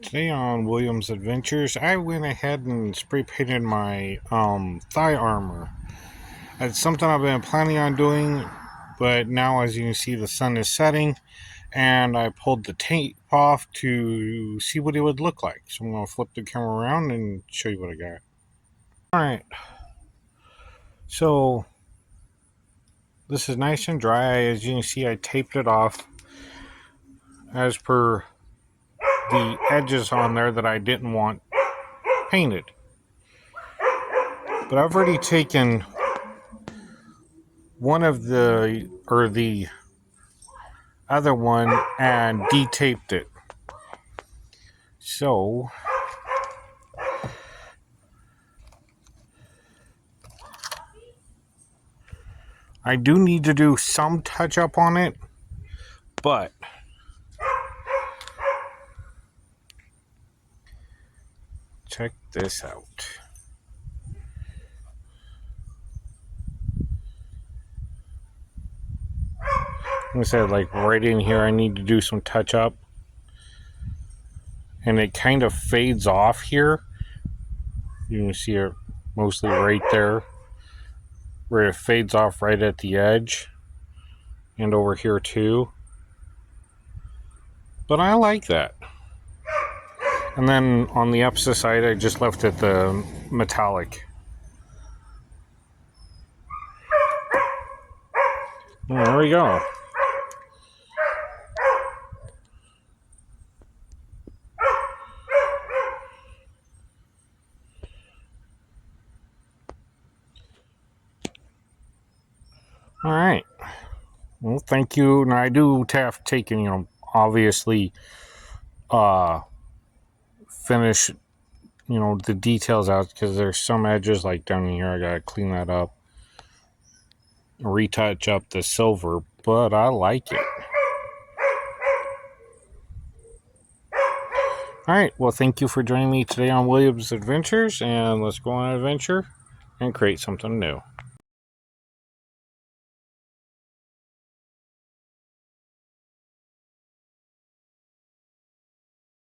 Today on William's Adventures, I went ahead and spray painted my thigh armor. It's something I've been planning on doing, but now as you can see the sun is setting and I pulled the tape off to see what it would look like. So I'm going to flip the camera around and show you what I got. Alright, so this is nice and dry. As you can see, I taped it off as per the edges on there that I didn't want painted. But I've already taken one of the other one and detaped it. So I do need to do some touch up on it, but check this out. Like I said, like right in here, I need to do some touch up. And it kind of fades off here. You can see it mostly right there, where it fades off right at the edge. And over here too. But I like that. And then on the opposite side, I just left it the metallic. There we go. All right. Well, thank you. And I do have taken, obviously, finish, the details out because there's some edges like down here. I gotta clean that up, retouch up the silver, but I like it. All right. Well, thank you for joining me today on William's Adventures, and let's go on an adventure and create something new.